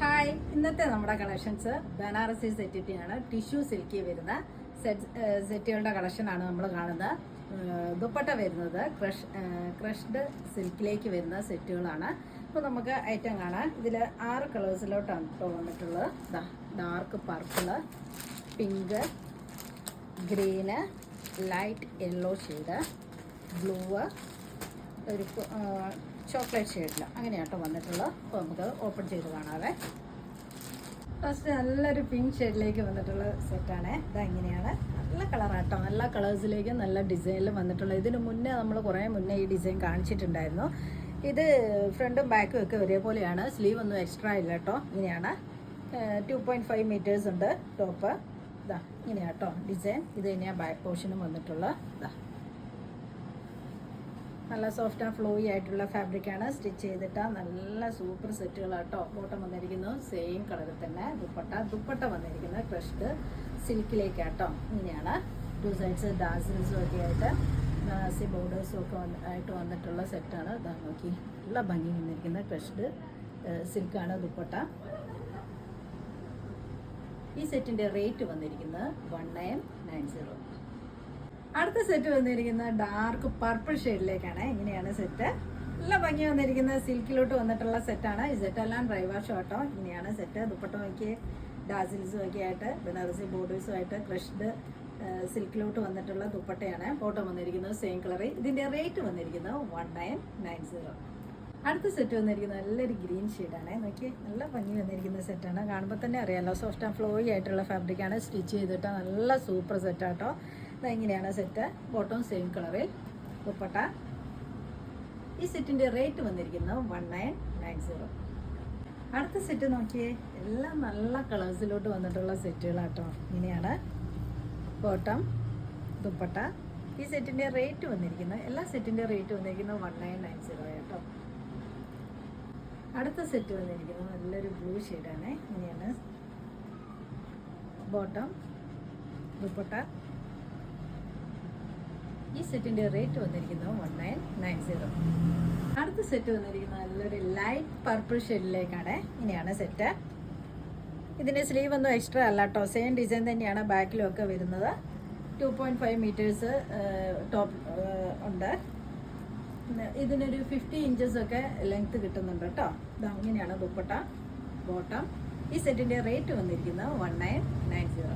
Hi, ഇന്നത്തെ നമ്മുടെ collections Banarasi സെറ്റിൻ്റെയാണ്. Tissue silky വരുന്ന സെറ്റുകളുടെ കളക്ഷനാണ് നമ്മൾ കാണുന്നത്. ദുപ്പട്ട വരുന്നത് ക്രഷ്ഡ് സിൽക്കിലേക്ക് വരുന്ന സെറ്റുകളാണ്. അപ്പോൾ നമുക്ക് ഐറ്റം കാണാം. ഇതിൽ 6 കളേഴ്സിലോട്ടാണ് ഇപ്പോൾ വന്നിട്ടുള്ളത്. Dark purple, pink, green, light yellow shade, blue, ഒരു ചോക്ലേറ്റ് ഷെയ്ഡിൽ അങ്ങനെയാട്ടോ വന്നിട്ടുള്ളത്. അപ്പോൾ നമുക്ക് ഓപ്പൺ ചെയ്ത് കാണാവേ. ഫസ്റ്റ് നല്ലൊരു പിങ്ക് ഷെയ്ഡിലേക്ക് വന്നിട്ടുള്ള സെറ്റാണ്. ഇതെങ്ങനെയാണ്, നല്ല കളറാട്ടോ, നല്ല കളേഴ്സിലേക്ക് നല്ല ഡിസൈനിൽ വന്നിട്ടുള്ളത്. ഇതിന് മുന്നേ നമ്മൾ കുറേ മുന്നേ ഈ ഡിസൈൻ കാണിച്ചിട്ടുണ്ടായിരുന്നു. ഇത് ഫ്രണ്ടും ബാക്കും ഒക്കെ ഒരേപോലെയാണ്. സ്ലീവ് ഒന്നും എക്സ്ട്രാ ഇല്ല കേട്ടോ. ഇങ്ങനെയാണ് 2.5 മീറ്റേഴ്സ് ഉണ്ട് ടോപ്പ്. ഇങ്ങനെയാട്ടോ ഡിസൈൻ. ഇത് തന്നെയാണ് ബാക്ക് പോർഷനും വന്നിട്ടുള്ളത്. നല്ല സോഫ്റ്റ് ആൻഡ് ഫ്ലോയി ആയിട്ടുള്ള ഫാബ്രിക്കാണ്. സ്റ്റിച്ച് ചെയ്തിട്ട് നല്ല സൂപ്പർ സെറ്റുകളാട്ടോ. ബോട്ടം വന്നിരിക്കുന്നത് സെയിം കളറിൽ തന്നെ. ദുപ്പട്ട വന്നിരിക്കുന്നത് ക്രഷ്ഡ് സിൽക്കിലേക്കാട്ടോ. ഇങ്ങനെയാണ് 2 സൈഡ്സ് ഡാസിൽസും ഒക്കെ ആയിട്ട് നാസി ബോർഡേഴ്സും ഒക്കെ ആയിട്ട് വന്നിട്ടുള്ള സെറ്റാണ്. ഇതാ നോക്കി, നല്ല ഭംഗി വന്നിരിക്കുന്ന ക്രഷ്ഡ് സിൽക്കാണ് ദുപ്പട്ട. ഈ സെറ്റിൻ്റെ റേറ്റ് വന്നിരിക്കുന്നത് 1990. അടുത്ത സെറ്റ് വന്നിരിക്കുന്നത് ഡാർക്ക് പർപ്പിൾ ഷെയ്ഡിലേക്കാണ്. ഇങ്ങനെയാണ് സെറ്റ്. നല്ല ഭംഗി വന്നിരിക്കുന്ന സിൽക്കിലോട്ട് വന്നിട്ടുള്ള സെറ്റാണ്. ഈ സെറ്റ് എല്ലാം ഡ്രൈ വാഷ് ആട്ടോ. ഇങ്ങനെയാണ് സെറ്റ്. ദുപ്പട്ട നോക്കി ഡാസിൽസും ഒക്കെ ആയിട്ട് ബനാറസി ബോർഡേഴ്സും ആയിട്ട് ക്രഷ്ഡ് സിൽക്കിലോട്ട് വന്നിട്ടുള്ള ദുപ്പട്ടയാണ്. ബോട്ടം വന്നിരിക്കുന്നത് സെയിം കളർ. ഇതിൻ്റെ റേറ്റ് വന്നിരിക്കുന്നത് 1990. അടുത്ത സെറ്റ് വന്നിരിക്കുന്നത് നല്ലൊരു ഗ്രീൻ ഷെയ്ഡാണ്. നോക്കി, നല്ല ഭംഗി വന്നിരിക്കുന്ന സെറ്റാണ്. കാണുമ്പോൾ തന്നെ അറിയാമല്ലോ, സോഫ്റ്റ് ആൻഡ് ഫ്ലോയി ആയിട്ടുള്ള ഫാബ്രിക്കാണ്. സ്റ്റിച്ച് ചെയ്തിട്ട് നല്ല സൂപ്പർ സെറ്റാട്ടോ. ഇതെങ്ങനെയാണ് സെറ്റ്. ബോട്ടം സെയിം കളറിൽ, ദുപ്പട്ട. ഈ സെറ്റിൻ്റെ റേറ്റ് വന്നിരിക്കുന്നത് 1990. അടുത്ത സെറ്റ് നോക്കിയേ, എല്ലാം നല്ല കളേഴ്സിലോട്ട് വന്നിട്ടുള്ള സെറ്റുകളാട്ടോ. ഇങ്ങനെയാണ് ബോട്ടം, ദുപ്പട്ട. ഈ സെറ്റിൻ്റെ റേറ്റ് വന്നിരിക്കുന്നത്, എല്ലാ സെറ്റിൻ്റെ റേറ്റ് വന്നിരിക്കുന്നത് 1990 കേട്ടോ. അടുത്ത സെറ്റ് വന്നിരിക്കുന്നത് നല്ലൊരു ബ്ലൂ ഷെയ്ഡാണ്. ഇങ്ങനെയാണ് ബോട്ടം, ദുപ്പട്ട. ഈ സെറ്റിൻ്റെ റേറ്റ് വന്നിരിക്കുന്നത് 1990. അടുത്ത സെറ്റ് വന്നിരിക്കുന്നത് നല്ലൊരു ലൈറ്റ് പർപ്പിൾ ഷെയ്ഡിലേക്കാണ്. ഇങ്ങനെയാണ് സെറ്റ്. ഇതിൻ്റെ സ്ലീവ് ഒന്നും എക്സ്ട്രാ അല്ല കേട്ടോ. സെയിം ഡിസൈൻ തന്നെയാണ് ബാക്കിലും ഒക്കെ വരുന്നത്. 2.5 മീറ്റേഴ്സ് ടോപ്പ് ഉണ്ട്. ഇതിനൊരു 50 ഇഞ്ചസ് ഒക്കെ ലെങ്ത് കിട്ടുന്നുണ്ട് കേട്ടോ. ഇങ്ങനെയാണ് ദുപ്പട്ട, ബോട്ടം. ഈ സെറ്റിൻ്റെ റേറ്റ് വന്നിരിക്കുന്നത് 1990.